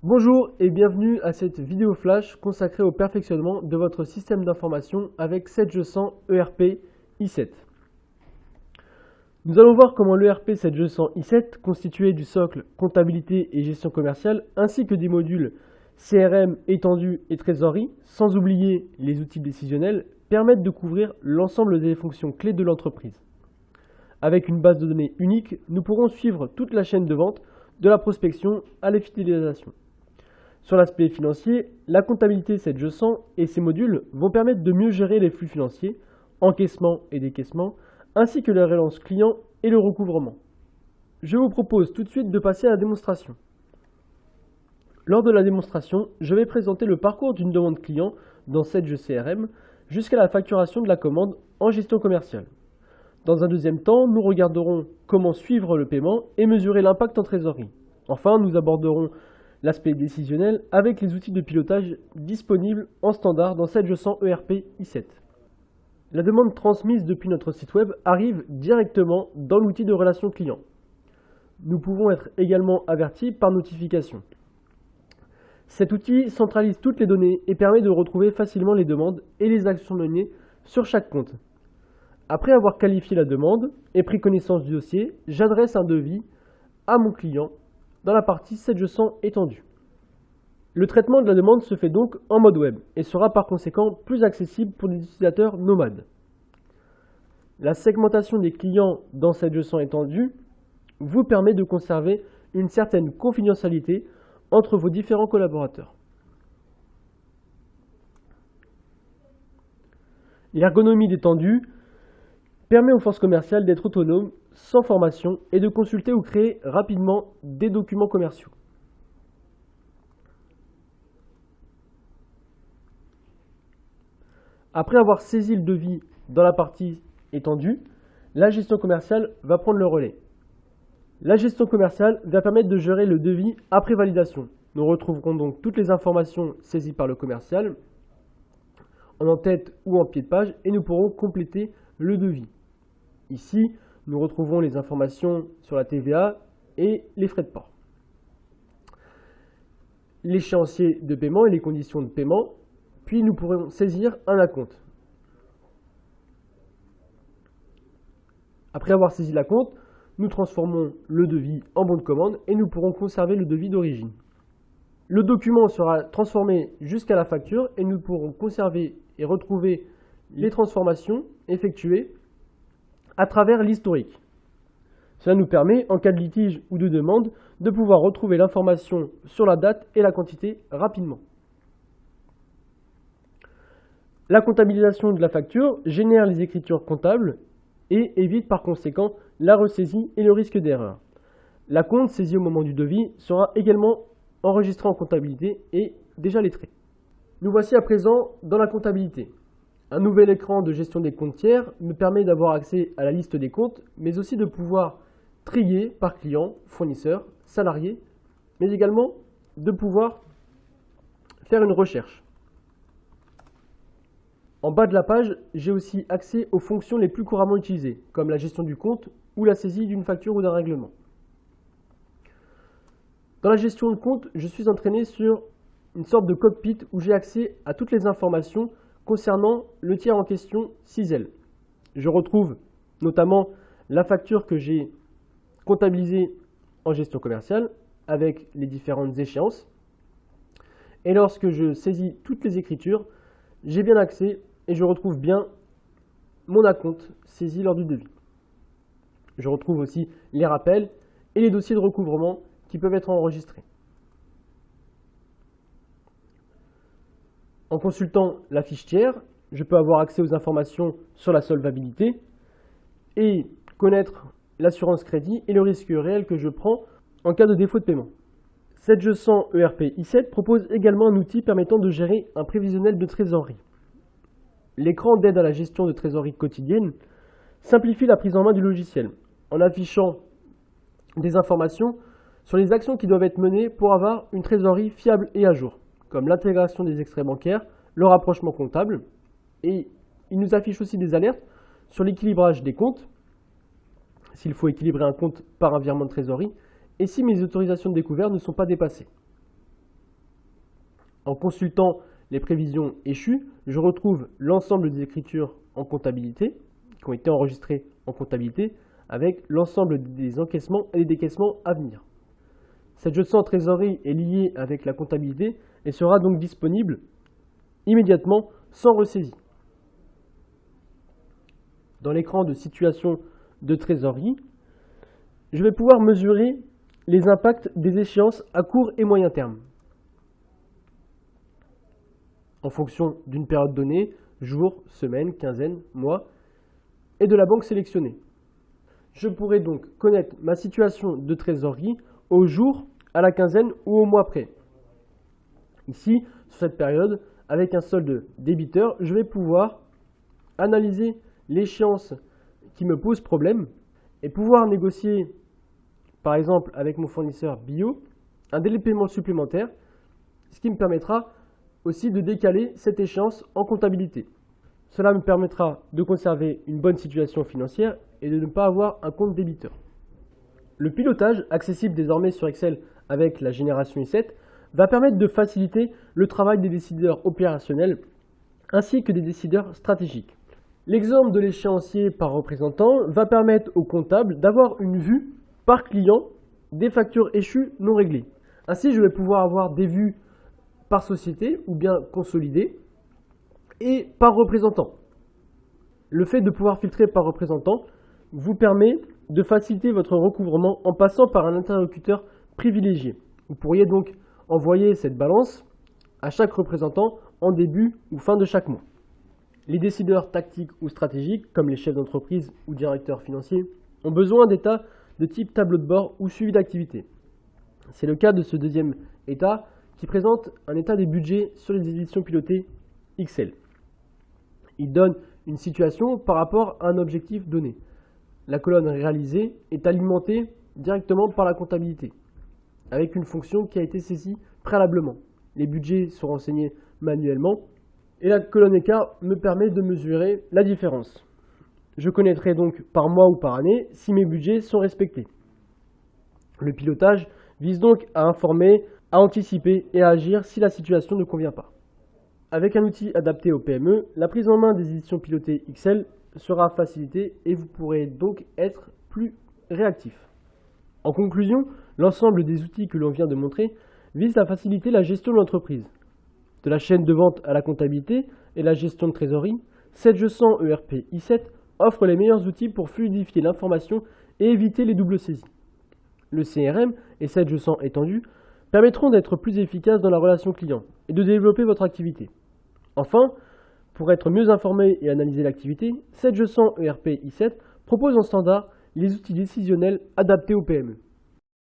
Bonjour et bienvenue à cette vidéo flash consacrée au perfectionnement de votre système d'information avec 7200 ERP i7. Nous allons voir comment l'ERP 7200 i7, constitué du socle comptabilité et gestion commerciale, ainsi que des modules CRM étendu et trésorerie, sans oublier les outils décisionnels, permettent de couvrir l'ensemble des fonctions clés de l'entreprise. Avec une base de données unique, nous pourrons suivre toute la chaîne de vente, de la prospection à la fidélisation. Sur l'aspect financier, la comptabilité 7200 et ses modules vont permettre de mieux gérer les flux financiers, encaissement et décaissement, ainsi que la relance client et le recouvrement. Je vous propose tout de suite de passer à la démonstration. Lors de la démonstration, je vais présenter le parcours d'une demande client dans 7G CRM jusqu'à la facturation de la commande en gestion commerciale. Dans un deuxième temps, nous regarderons comment suivre le paiement et mesurer l'impact en trésorerie. Enfin, nous aborderons l'aspect décisionnel avec les outils de pilotage disponibles en standard dans 7200 ERP i7. La demande transmise depuis notre site web arrive directement dans l'outil de relation client. Nous pouvons être également avertis par notification. Cet outil centralise toutes les données et permet de retrouver facilement les demandes et les actions menées sur chaque compte. Après avoir qualifié la demande et pris connaissance du dossier, j'adresse un devis à mon client dans la partie 7200 étendue. Le traitement de la demande se fait donc en mode web et sera par conséquent plus accessible pour des utilisateurs nomades. La segmentation des clients dans 7200 étendue vous permet de conserver une certaine confidentialité entre vos différents collaborateurs. L'ergonomie d'étendue permet aux forces commerciales d'être autonomes, sans formation et de consulter ou créer rapidement des documents commerciaux. Après avoir saisi le devis dans la partie étendue, la gestion commerciale va prendre le relais. La gestion commerciale va permettre de gérer le devis après validation. Nous retrouverons donc toutes les informations saisies par le commercial en en-tête ou en pied de page et nous pourrons compléter le devis. Ici, nous retrouvons les informations sur la TVA et les frais de port. L'échéancier de paiement et les conditions de paiement, puis nous pourrons saisir un acompte. Après avoir saisi l'acompte, nous transformons le devis en bon de commande et nous pourrons conserver le devis d'origine. Le document sera transformé jusqu'à la facture et nous pourrons conserver et retrouver les transformations effectuées à travers l'historique. Cela nous permet, en cas de litige ou de demande, de pouvoir retrouver l'information sur la date et la quantité rapidement. La comptabilisation de la facture génère les écritures comptables et évite par conséquent la ressaisie et le risque d'erreur. L'acompte saisi au moment du devis sera également enregistré en comptabilité et déjà lettré. Nous voici à présent dans la comptabilité. Un nouvel écran de gestion des comptes tiers me permet d'avoir accès à la liste des comptes, mais aussi de pouvoir trier par client, fournisseur, salarié, mais également de pouvoir faire une recherche. En bas de la page, j'ai aussi accès aux fonctions les plus couramment utilisées, comme la gestion du compte ou la saisie d'une facture ou d'un règlement. Dans la gestion de compte, je suis entraîné sur une sorte de cockpit où j'ai accès à toutes les informations concernant le tiers en question Cizel. Je retrouve notamment la facture que j'ai comptabilisée en gestion commerciale avec les différentes échéances. Et lorsque je saisis toutes les écritures, j'ai bien accès et je retrouve bien mon acompte saisi lors du devis. Je retrouve aussi les rappels et les dossiers de recouvrement qui peuvent être enregistrés. En consultant la fiche tiers, je peux avoir accès aux informations sur la solvabilité et connaître l'assurance crédit et le risque réel que je prends en cas de défaut de paiement. 7200 ERP i7 propose également un outil permettant de gérer un prévisionnel de trésorerie. L'écran d'aide à la gestion de trésorerie quotidienne simplifie la prise en main du logiciel en affichant des informations sur les actions qui doivent être menées pour avoir une trésorerie fiable et à jour, comme l'intégration des extraits bancaires, le rapprochement comptable, et il nous affiche aussi des alertes sur l'équilibrage des comptes, s'il faut équilibrer un compte par un virement de trésorerie, et si mes autorisations de découvert ne sont pas dépassées. En consultant les prévisions échues, je retrouve l'ensemble des écritures en comptabilité, qui ont été enregistrées en comptabilité, avec l'ensemble des encaissements et des décaissements à venir. Cette gestion en trésorerie est liée avec la comptabilité et sera donc disponible immédiatement sans ressaisie. Dans l'écran de situation de trésorerie, je vais pouvoir mesurer les impacts des échéances à court et moyen terme en fonction d'une période donnée, jour, semaine, quinzaine, mois, et de la banque sélectionnée. Je pourrais donc connaître ma situation de trésorerie au jour, à la quinzaine ou au mois près. Ici, sur cette période, avec un solde débiteur, je vais pouvoir analyser l'échéance qui me pose problème et pouvoir négocier, par exemple avec mon fournisseur bio, un délai de paiement supplémentaire, ce qui me permettra aussi de décaler cette échéance en comptabilité. Cela me permettra de conserver une bonne situation financière et de ne pas avoir un compte débiteur. Le pilotage, accessible désormais sur Excel avec la génération I7, va permettre de faciliter le travail des décideurs opérationnels ainsi que des décideurs stratégiques. L'exemple de l'échéancier par représentant va permettre au comptable d'avoir une vue par client des factures échues non réglées. Ainsi, je vais pouvoir avoir des vues par société ou bien consolidées et par représentant. Le fait de pouvoir filtrer par représentant vous permet de faciliter votre recouvrement en passant par un interlocuteur privilégié. Vous pourriez donc envoyer cette balance à chaque représentant en début ou fin de chaque mois. Les décideurs tactiques ou stratégiques, comme les chefs d'entreprise ou directeurs financiers, ont besoin d'états de type tableau de bord ou suivi d'activité. C'est le cas de ce deuxième état qui présente un état des budgets sur les éditions pilotées Excel. Il donne une situation par rapport à un objectif donné. La colonne réalisée est alimentée directement par la comptabilité, avec une fonction qui a été saisie préalablement. Les budgets sont renseignés manuellement et la colonne écart me permet de mesurer la différence. Je connaîtrai donc par mois ou par année si mes budgets sont respectés. Le pilotage vise donc à informer, à anticiper et à agir si la situation ne convient pas. Avec un outil adapté aux PME, la prise en main des éditions pilotées Excel sera facilitée et vous pourrez donc être plus réactif. En conclusion, l'ensemble des outils que l'on vient de montrer vise à faciliter la gestion de l'entreprise. De la chaîne de vente à la comptabilité et la gestion de trésorerie, 7G100 ERP i7 offre les meilleurs outils pour fluidifier l'information et éviter les doubles saisies. Le CRM et 7G100 étendu permettront d'être plus efficace dans la relation client et de développer votre activité. Enfin, pour être mieux informé et analyser l'activité, 7G100 ERP i7 propose en standard les outils décisionnels adaptés aux PME.